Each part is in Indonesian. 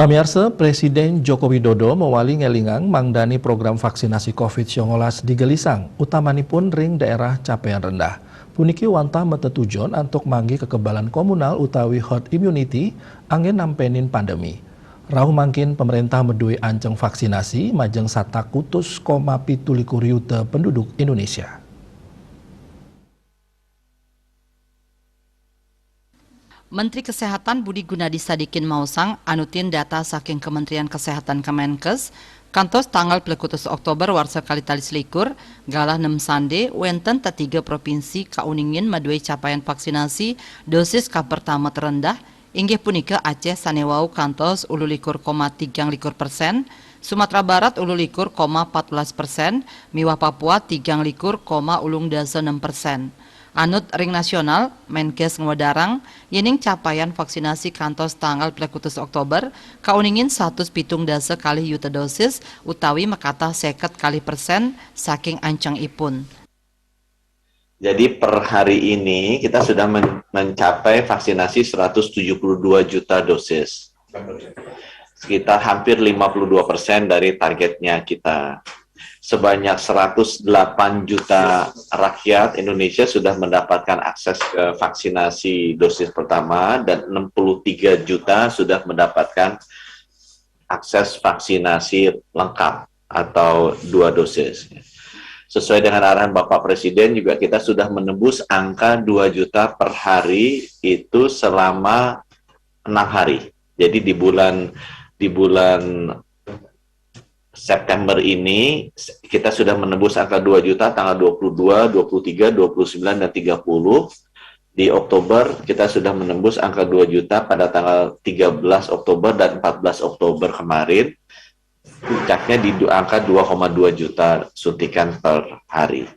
Pamirsa, Presiden Joko Widodo mewali ngelingang mangdani program vaksinasi COVID-19 di Gelisang, utamanipun ring daerah capaian rendah. Puniki wantah metetujon untuk manggi kekebalan komunal utawi herd immunity angin nampenin pandemi. Rahu mangkin pemerintah medui anceng vaksinasi majeng satakutus koma pitulikur yuta penduduk Indonesia. Menteri Kesehatan Budi Gunadi Sadikin Mausang anutin data saking Kementerian Kesehatan Kemenkes kantos tanggal 21 Oktober warsa kali talis likur galah 6 sande wenten tiga provinsi kauningin madue capaian vaksinasi dosis ka pertama terendah inggih punika Aceh sanewau kantos 13,3%, Sumatera Barat 13,14%, miwah Papua 13,06%. Anut ring nasional, Menkes ngewadarang, yening capaian vaksinasi kantos tanggal 21 Oktober, kauningin 170 kali yuta dosis, utawi makata 50% saking ancang ipun. Jadi per hari ini kita sudah mencapai vaksinasi 172 juta dosis. Sekitar hampir 52% dari targetnya kita. Sebanyak 108 juta rakyat Indonesia sudah mendapatkan akses ke vaksinasi dosis pertama dan 63 juta sudah mendapatkan akses vaksinasi lengkap atau 2 dosis. Sesuai dengan arahan Bapak Presiden juga kita sudah menembus angka 2 juta per hari itu selama 6 hari. Jadi di bulan September ini kita sudah menembus angka 2 juta tanggal 22, 23, 29, dan 30. Di Oktober kita sudah menembus angka 2 juta pada tanggal 13 Oktober dan 14 Oktober kemarin. Puncaknya di angka 2,2 juta suntikan per hari.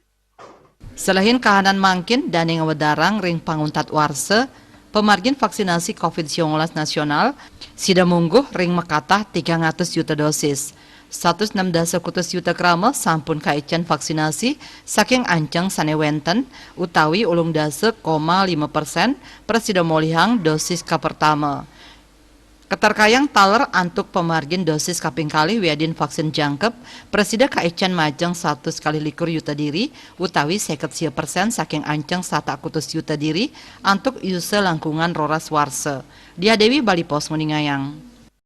Selain kahanan mangkin dan yang wedarang ring panguntat warse, pemargin vaksinasi COVID-19 nasional, sida mungguh ring makatah 300 juta dosis. 160 juta krama sampun kaicen vaksinasi saking ancang sanewenten utawi 0,5% presida molihang dosis ka pertama. Keterkayang taler antuk pemargin dosis kaping kali wiadin vaksin jangkep, presida kaicen majeng 100 kali likur yuta diri utawi 50% saking ancang 100 juta diri antuk use langkungan roras warse. Dia Dewi Bali Pos Nguningayang.